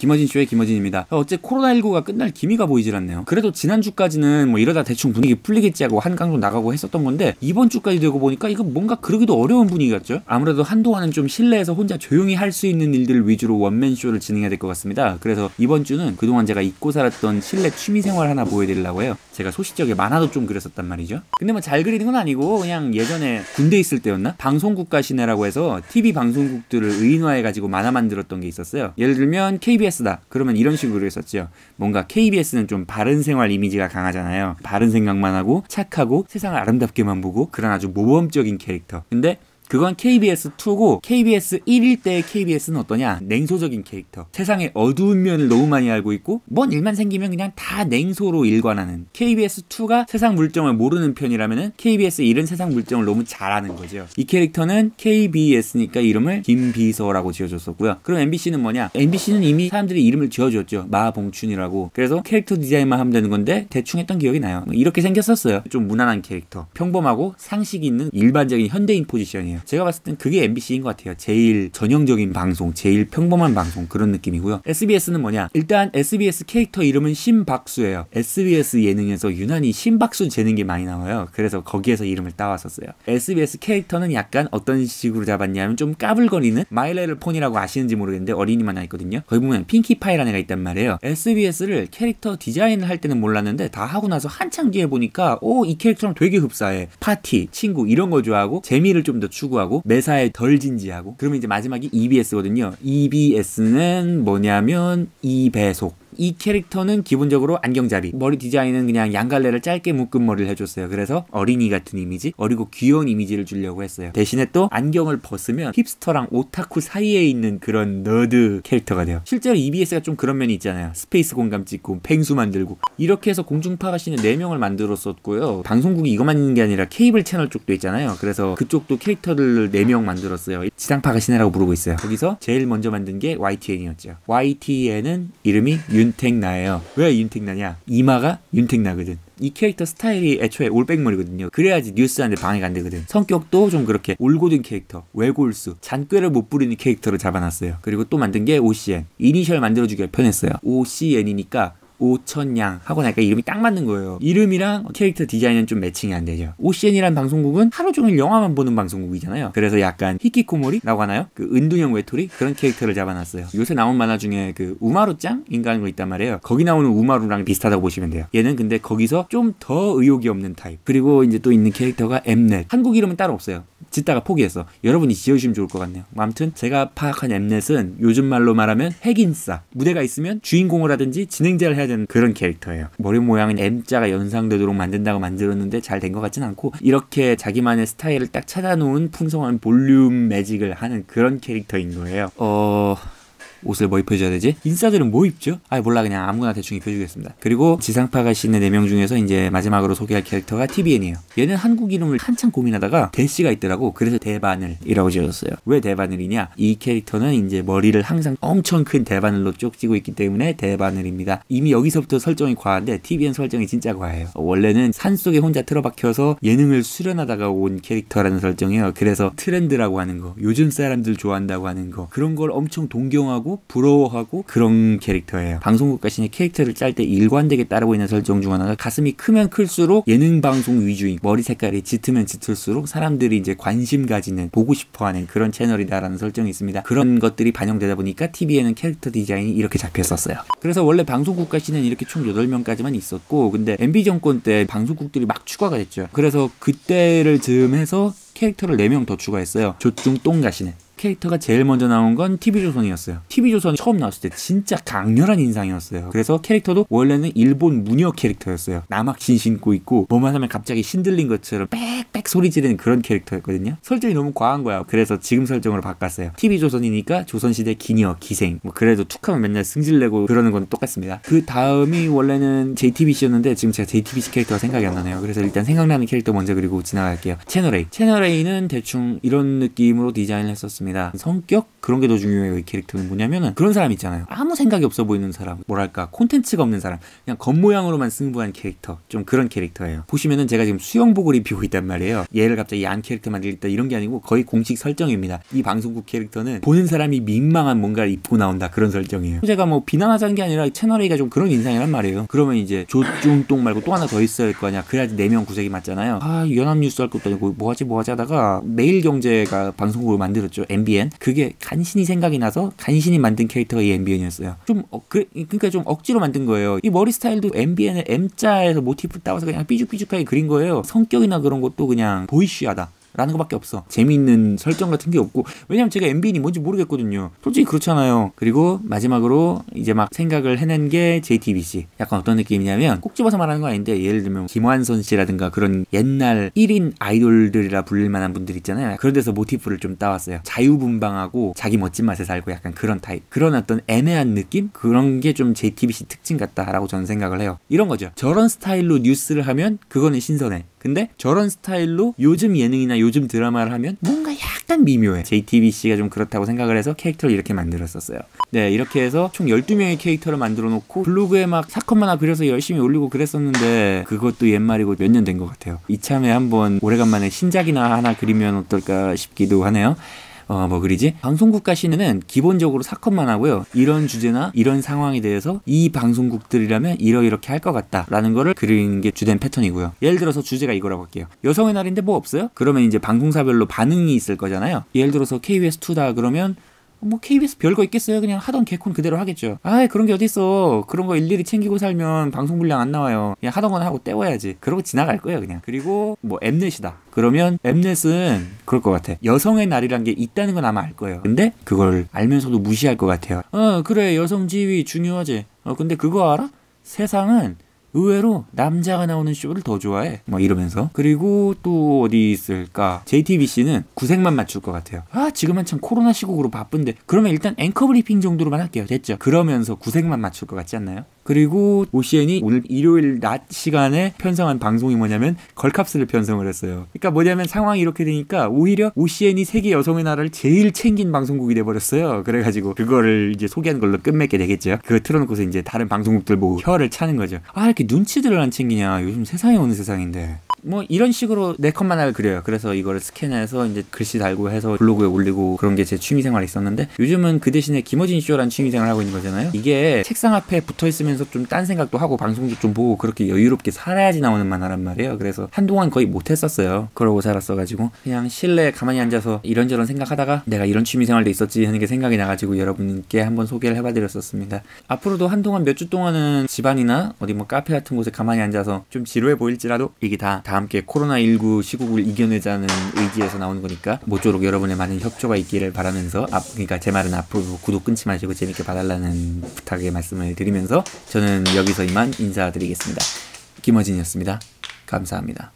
김어진 쇼의 김어진입니다. 어째 코로나19가 끝날 기미가 보이질 않네요. 그래도 지난주까지는 뭐 이러다 대충 분위기 풀리겠지 하고 한강도 나가고 했었던 건데 이번 주까지 되고 보니까 이거 뭔가 그러기도 어려운 분위기 같죠? 아무래도 한동안은 좀 실내에서 혼자 조용히 할 수 있는 일들을 위주로 원맨 쇼를 진행해야 될 것 같습니다. 그래서 이번 주는 그동안 제가 잊고 살았던 실내 취미생활 하나 보여드리려고 해요. 제가 소시적에 만화도 좀 그렸었단 말이죠. 근데 뭐 잘 그리는 건 아니고 그냥 예전에 군대 있을 때였나? 방송국가 시내라고 해서 TV 방송국들을 의인화해가지고 만화 만들었던 게 있었어요. 예를 들면 KBS다. 그러면 이런 식으로 그렸었죠. 뭔가 KBS는 좀 바른 생활 이미지가 강하잖아요. 바른 생각만 하고 착하고 세상을 아름답게만 보고 그런 아주 모범적인 캐릭터. 근데 그건 KBS2고 KBS 1일 때의 KBS는 어떠냐? 냉소적인 캐릭터. 세상의 어두운 면을 너무 많이 알고 있고 뭔 일만 생기면 그냥 다 냉소로 일관하는. KBS2가 세상 물정을 모르는 편이라면은 KBS 1은 세상 물정을 너무 잘 아는 거죠. 이 캐릭터는 KBS니까 이름을 김비서라고 지어줬었고요. 그럼 MBC는 뭐냐? MBC는 이미 사람들이 이름을 지어줬죠. 마봉춘이라고. 그래서 캐릭터 디자인만 하면 되는 건데 대충 했던 기억이 나요. 이렇게 생겼었어요. 좀 무난한 캐릭터. 평범하고 상식 있는 일반적인 현대인 포지션이에요. 제가 봤을 땐 그게 MBC인 것 같아요. 제일 전형적인 방송, 제일 평범한 방송 그런 느낌이고요. SBS는 뭐냐? 일단 SBS 캐릭터 이름은 신박수예요. SBS 예능에서 유난히 신박수 재능이 많이 나와요. 그래서 거기에서 이름을 따왔었어요. SBS 캐릭터는 약간 어떤 식으로 잡았냐면 좀 까불거리는 마이레를 폰이라고 아시는지 모르겠는데 어린이만 나 있거든요. 거기 보면 핑키파이라는 애가 있단 말이에요. SBS를 캐릭터 디자인을 할 때는 몰랐는데 다 하고 나서 한참 뒤에 보니까 이 캐릭터랑 되게 흡사해. 파티, 친구 이런 거 좋아하고 재미를 좀 더 추구하고 매사에 덜 진지하고 그러면 이제 마지막이 EBS거든요. EBS는 뭐냐면 이배속. 이 캐릭터는 기본적으로 안경잡이, 머리 디자인은 그냥 양갈래를 짧게 묶은 머리를 해줬어요. 그래서 어린이 같은 이미지, 어리고 귀여운 이미지를 주려고 했어요. 대신에 또 안경을 벗으면 힙스터랑 오타쿠 사이에 있는 그런 너드 캐릭터가 돼요. 실제로 EBS가 좀 그런 면이 있잖아요. 스페이스 공감 찍고 펭수 만들고 이렇게 해서 공중파가 시는 4명을 만들었었고요. 방송국이 이것만 있는 게 아니라 케이블 채널 쪽도 있잖아요. 그래서 그쪽도 캐릭터를 4명 만들었어요. 지상파가 시네라고 부르고 있어요. 거기서 제일 먼저 만든 게 YTN이었죠. YTN은 이름이 윤택나예요. 왜 윤택나냐? 이마가 윤택나거든. 이 캐릭터 스타일이 애초에 올백머리거든요. 그래야지 뉴스하는데 방해가 안 되거든. 성격도 좀 그렇게 올고든 캐릭터, 외골수, 잔꾀를 못 부리는 캐릭터를 잡아놨어요. 그리고 또 만든 게 OCN. 이니셜 만들어주기가 편했어요. OCN이니까 오천양 하고 나니까 이름이 딱 맞는 거예요. 이름이랑 캐릭터 디자인은 좀 매칭이 안 되죠. OCN이라는 방송국은 하루 종일 영화만 보는 방송국이잖아요. 그래서 약간 히키코모리라고 하나요? 그 은둔형 외톨이 그런 캐릭터를 잡아놨어요. 요새 나온 만화 중에 그 우마루짱 인간인 거 있단 말이에요. 거기 나오는 우마루랑 비슷하다고 보시면 돼요. 얘는 근데 거기서 좀 더 의욕이 없는 타입. 그리고 이제 또 있는 캐릭터가 엠넷. 한국 이름은 따로 없어요. 짓다가 포기했어. 여러분이 지어주시면 좋을 것 같네요. 아무튼 제가 파악한 엠넷은 요즘 말로 말하면 핵인싸. 무대가 있으면 주인공을 하든지 진행자를 해야 되는 그런 캐릭터예요. 머리 모양은 M자가 연상되도록 만든다고 만들었는데 잘 된 것 같진 않고 이렇게 자기만의 스타일을 딱 찾아놓은 풍성한 볼륨 매직을 하는 그런 캐릭터인 거예요. 옷을 뭐 입혀줘야 되지? 인싸들은 뭐 입죠? 몰라 그냥 아무거나 대충 입혀주겠습니다. 그리고 지상파가 씬의 4명 중에서 이제 마지막으로 소개할 캐릭터가 TVN이에요. 얘는 한국 이름을 한참 고민하다가 대씨가 있더라고. 그래서 대바늘이라고 지어졌어요. 왜 대바늘이냐? 이 캐릭터는 이제 머리를 항상 엄청 큰 대바늘로 쪽지고 있기 때문에 대바늘입니다. 이미 여기서부터 설정이 과한데 TVN 설정이 진짜 과해요. 원래는 산속에 혼자 틀어박혀서 예능을 수련하다가 온 캐릭터라는 설정이에요. 그래서 트렌드라고 하는 거, 요즘 사람들 좋아한다고 하는 거 그런 걸 엄청 동경하고 부러워하고 그런 캐릭터예요. 방송국 가신의 캐릭터를 짤 때 일관되게 따르고 있는 설정 중 하나가 가슴이 크면 클수록 예능 방송 위주인 머리 색깔이 짙으면 짙을수록 사람들이 이제 관심 가지는 보고 싶어하는 그런 채널이다라는 설정이 있습니다. 그런 것들이 반영되다 보니까 TV에는 캐릭터 디자인이 이렇게 잡혔었어요. 그래서 원래 방송국 가신은 이렇게 총 8명까지만 있었고 근데 MB 정권 때 방송국들이 막 추가가 됐죠. 그래서 그때를 즈음해서 캐릭터를 4명 더 추가했어요. 조중동 가시네. 캐릭터가 제일 먼저 나온 건 TV조선이었어요. TV조선 처음 나왔을 때 진짜 강렬한 인상이었어요. 그래서 캐릭터도 원래는 일본 무녀 캐릭터였어요. 남학신 신고 있고 뭐만 하면 갑자기 신들린 것처럼 빽빽 소리 지르는 그런 캐릭터였거든요. 설정이 너무 과한 거야. 그래서 지금 설정으로 바꿨어요. TV조선이니까 조선시대 기녀, 기생 뭐 그래도 툭하면 맨날 승질내고 그러는 건 똑같습니다. 그 다음이 원래는 JTBC였는데 지금 제가 JTBC 캐릭터가 생각이 안 나네요. 그래서 일단 생각나는 캐릭터 먼저 그리고 지나갈게요. 채널A. 채널A는 대충 이런 느낌으로 디자인을 했었습니다. 성격? 그런 게 더 중요해요. 이 캐릭터는 뭐냐면은 그런 사람 있잖아요. 아무 생각이 없어 보이는 사람, 뭐랄까 콘텐츠가 없는 사람, 그냥 겉모양으로만 승부한 캐릭터, 좀 그런 캐릭터예요. 보시면은 제가 지금 수영복을 입히고 있단 말이에요. 얘를 갑자기 안 캐릭터 만들겠다 이런 게 아니고 거의 공식 설정입니다. 이 방송국 캐릭터는 보는 사람이 민망한 뭔가를 입고 나온다, 그런 설정이에요. 제가 뭐 비난하자는 게 아니라 채널A가 좀 그런 인상이란 말이에요. 그러면 이제 조중동 말고 또 하나 더 있어야 할 거 아니야. 그래야지 4명 구색이 맞잖아요. 아, 연합뉴스 할 것도 아니고 뭐하지 하다가 매일경제가 방송국을 만들었죠. MBN. 그게 간신히 생각이 나서 간신히 만든 캐릭터가 이 MBN이었어요. 그러니까 좀 억지로 만든 거예요. 이 머리 스타일도 MBN의 M자에서 모티프 따와서 그냥 삐죽삐죽하게 그린 거예요. 성격이나 그런 것도 그냥 보이쉬하다 라는 것밖에 없어. 재미있는 설정 같은 게 없고, 왜냐면 제가 MBN이 뭔지 모르겠거든요. 솔직히 그렇잖아요. 그리고 마지막으로 이제 막 생각을 해낸 게 JTBC. 약간 어떤 느낌이냐면 꼭 집어서 말하는 건 아닌데, 예를 들면 김완선 씨라든가 그런 옛날 1인 아이돌들이라 불릴 만한 분들 있잖아요. 그런 데서 모티프를 좀 따왔어요. 자유분방하고 자기 멋진 맛에 살고 약간 그런 타입, 그런 어떤 애매한 느낌? 그런 게 좀 JTBC 특징 같다라고 저는 생각을 해요. 이런 거죠. 저런 스타일로 뉴스를 하면 그거는 신선해. 근데 저런 스타일로 요즘 예능이나 요즘 드라마를 하면 뭔가 약간 미묘해. JTBC가 좀 그렇다고 생각을 해서 캐릭터를 이렇게 만들었었어요. 네, 이렇게 해서 총 12명의 캐릭터를 만들어 놓고 블로그에 막 사건만 하나 그려서 열심히 올리고 그랬었는데, 그것도 옛말이고 몇 년 된 것 같아요. 이참에 한번 오래간만에 신작이나 하나 그리면 어떨까 싶기도 하네요. 뭐 그리지? 방송국가 시는 기본적으로 사건만 하고요. 이런 주제나 이런 상황에 대해서 이 방송국들이라면 이렇게 할 것 같다 라는 거를 그리는 게 주된 패턴이고요. 예를 들어서 주제가 이거라고 할게요. 여성의 날인데 뭐 없어요? 그러면 이제 방송사별로 반응이 있을 거잖아요. 예를 들어서 KBS2다 그러면 뭐 KBS 별거 있겠어요? 그냥 하던 개콘 그대로 하겠죠. 아, 그런 게 어딨어. 그런 거 일일이 챙기고 살면 방송 분량 안 나와요. 그냥 하던 건 하고 때워야지. 그러고 지나갈 거예요, 그냥. 그리고 뭐 엠넷이다 그러면 엠넷은 그럴 것 같아. 여성의 날이란 게 있다는 건 아마 알 거예요. 근데 그걸 알면서도 무시할 것 같아요. 그래, 여성 지위 중요하지. 근데 그거 알아? 세상은 의외로 남자가 나오는 쇼를 더 좋아해. 뭐 이러면서. 그리고 또 어디 있을까? JTBC는 구색만 맞출 것 같아요. 아, 지금 한참 코로나 시국으로 바쁜데 그러면 일단 앵커 브리핑 정도로만 할게요. 됐죠? 그러면서 구색만 맞출 것 같지 않나요? 그리고 OCN이 오늘 일요일 낮 시간에 편성한 방송이 뭐냐면 걸캅스를 편성을 했어요. 그러니까 뭐냐면 상황이 이렇게 되니까 오히려 OCN이 세계 여성의 나라를 제일 챙긴 방송국이 돼버렸어요. 그래가지고 그거를 이제 소개하는 걸로 끝맺게 되겠죠. 그거 틀어놓고서 이제 다른 방송국들 보고 혀를 차는 거죠. 아, 이렇게 눈치들을 안 챙기냐. 요즘 세상에 어느 세상인데. 뭐 이런 식으로 내 컷만 하나 그려요. 그래서 이거를 스캔해서 이제 글씨 달고 해서 블로그에 올리고 그런 게 제 취미생활이 있었는데, 요즘은 그 대신에 김어진 쇼라는 취미생활을 하고 있는 거잖아요. 이게 책상 앞에 붙어있으면서 좀 딴 생각도 하고 방송도 좀 보고 그렇게 여유롭게 살아야지 나오는 만화란 말이에요. 그래서 한동안 거의 못했었어요. 그러고 살았어가지고 그냥 실내에 가만히 앉아서 이런저런 생각하다가 내가 이런 취미생활도 있었지 하는 게 생각이 나가지고 여러분께 한번 소개를 해봐드렸었습니다. 앞으로도 한동안 몇 주 동안은 집안이나 어디 뭐 카페 같은 곳에 가만히 앉아서 좀 지루해 보일지라도 이게 다 함께 코로나19 시국을 이겨내자는 의지에서 나오는 거니까 모쪼록 여러분의 많은 협조가 있기를 바라면서, 그러니까 제 말은 앞으로도 구독 끊지 마시고 재밌게 봐달라는 부탁의 말씀을 드리면서 저는 여기서 이만 인사드리겠습니다. 김어진이었습니다. 감사합니다.